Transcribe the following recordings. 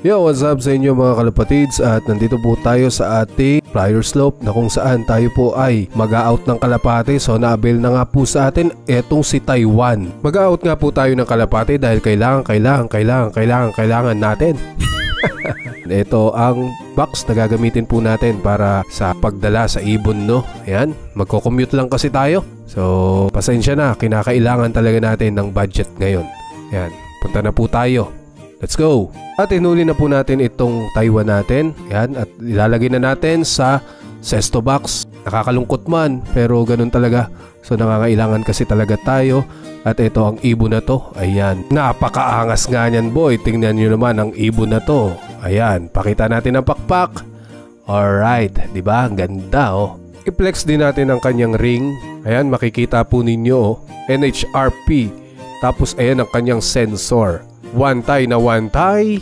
Yo, what's up sa inyo mga kalapatids, at nandito po tayo sa ating flyer slope na kung saan tayo po ay mag-out ng kalapate. So na-avail na nga po sa atin etong si Taiwan. Mag-out nga po tayo ng kalapate dahil kailangan natin. Ito ang box na gagamitin po natin para sa pagdala sa ibon, no? Ayan, magko-commute lang kasi tayo. So pasensya na, kinakailangan talaga natin ng budget ngayon. Ayan, punta na po tayo. Let's go! At inuli na po natin itong Taiwan natin. Yan, at ilalagay na natin sa cesto box. Nakakalungkot man, pero ganun talaga. So nangangailangan kasi talaga tayo. At ito ang ibon na to. Ayan, napakaangas nga niyan, boy. Tingnan nyo naman ang ibon na to. Ayan, pakita natin ang pakpak. Alright, diba? Ang ganda, oh. I-flex din natin ang kanyang ring. Ayan, makikita po ninyo, oh. NHRP. Tapos ayan ang kanyang sensor. One tie na one tie,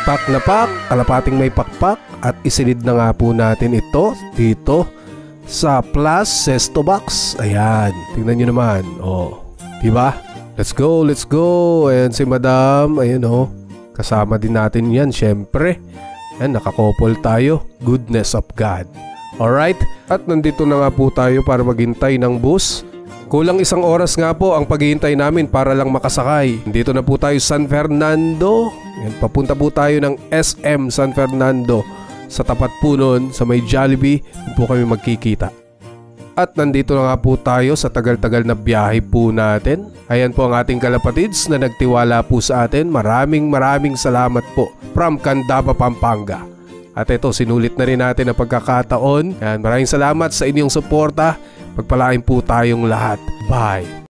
pak na pak, kalapating may pakpak. At isilid na nga po natin ito dito sa plus cesto box. Ayan, tingnan nyo naman. Oh, diba? Let's go, let's go. Ayan si madam, ayan oh. Kasama din natin yan, syempre. Ayan, nakakopol tayo. Goodness of God. Alright, at nandito na nga po tayo para maghintay ng bus. Kulang isang oras nga po ang paghihintay namin para lang makasakay. Dito na po tayo San Fernando. Yan, papunta po tayo ng SM San Fernando. Sa tapat po nun, sa may Jollibee, po kami magkikita. At nandito na nga po tayo sa tagal-tagal na biyahe po natin. Ayan po ang ating kalapatids na nagtiwala po sa atin. Maraming salamat po from Candaba, Pampanga. At ito, sinulit na rin natin ang pagkakataon. Yan, maraming salamat sa inyong suporta. Pagpalain po tayong lahat. Bye!